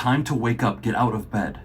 time to wake up, get out of bed.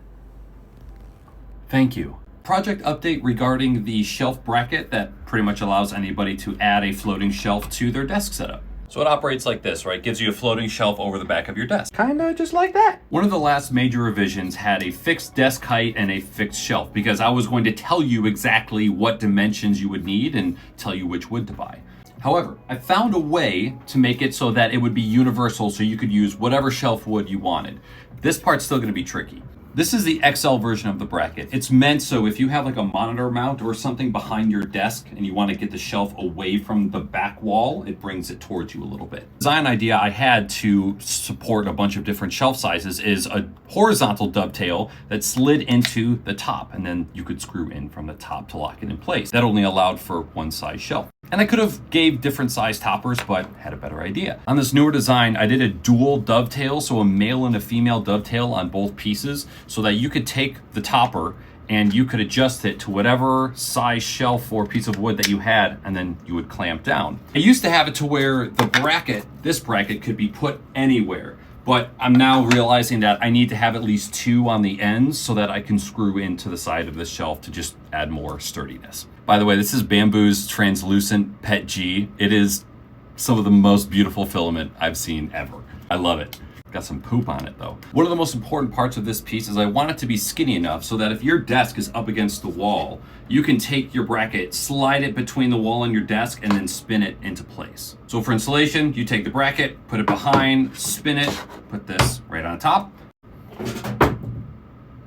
Thank you. Project update regarding the shelf bracket that pretty much allows anybody to add a floating shelf to their desk setup. So it operates like this, right? Gives you a floating shelf over the back of your desk. Kinda just like that. One of the last major revisions had a fixed desk height and a fixed shelf because I was going to tell you exactly what dimensions you would need and tell you which wood to buy. However, I found a way to make it so that it would be universal so you could use whatever shelf wood you wanted. This part's still gonna be tricky. This is the XL version of the bracket. It's meant so if you have like a monitor mount or something behind your desk and you want to get the shelf away from the back wall, it brings it towards you a little bit. Design idea I had to support a bunch of different shelf sizes is a horizontal dovetail that slid into the top, and then you could screw in from the top to lock it in place. That only allowed for one size shelf. And I could have gave different size toppers, but had a better idea. On this newer design, I did a dual dovetail, so a male and a female dovetail on both pieces, so that you could take the topper and you could adjust it to whatever size shelf or piece of wood that you had, and then you would clamp down. I used to have it to where the bracket, this bracket, could be put anywhere. But I'm now realizing that I need to have at least two on the ends so that I can screw into the side of this shelf to just add more sturdiness. By the way, this is Bambu's translucent PET G. It is some of the most beautiful filament I've seen ever. I love it. Got some poop on it though. One of the most important parts of this piece is I want it to be skinny enough so that if your desk is up against the wall, you can take your bracket, slide it between the wall and your desk, and then spin it into place. So for installation, you take the bracket, put it behind, spin it, put this right on top.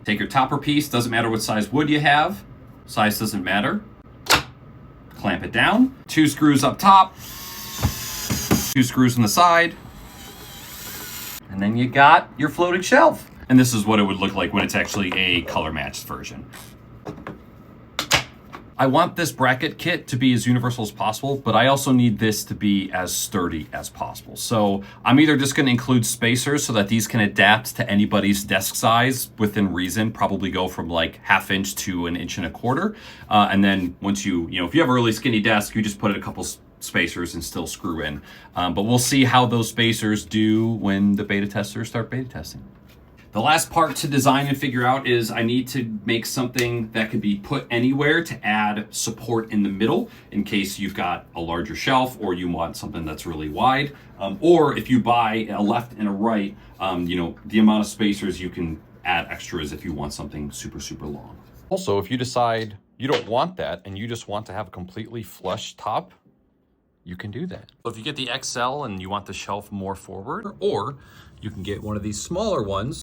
Take your topper piece, doesn't matter what size wood you have, size doesn't matter. Clamp it down, 2 screws up top, 2 screws on the side, and then you got your floating shelf. And this is what it would look like when it's actually a color matched version. I want this bracket kit to be as universal as possible, but I also need this to be as sturdy as possible. So I'm either just gonna include spacers so that these can adapt to anybody's desk size within reason, probably go from like 1/2 inch to 1.25 inches. And then once you know, if you have a really skinny desk, you just put in a couple spacers and still screw in. But we'll see how those spacers do when the beta testers start beta testing. The last part to design and figure out is I need to make something that could be put anywhere to add support in the middle in case you've got a larger shelf or you want something that's really wide. Or if you buy a left and a right, you know, the amount of spacers you can add extras if you want something super, super long. Also, if you decide you don't want that and you just want to have a completely flush top, you can do that. So if you get the XL and you want the shelf more forward, or you can get one of these smaller ones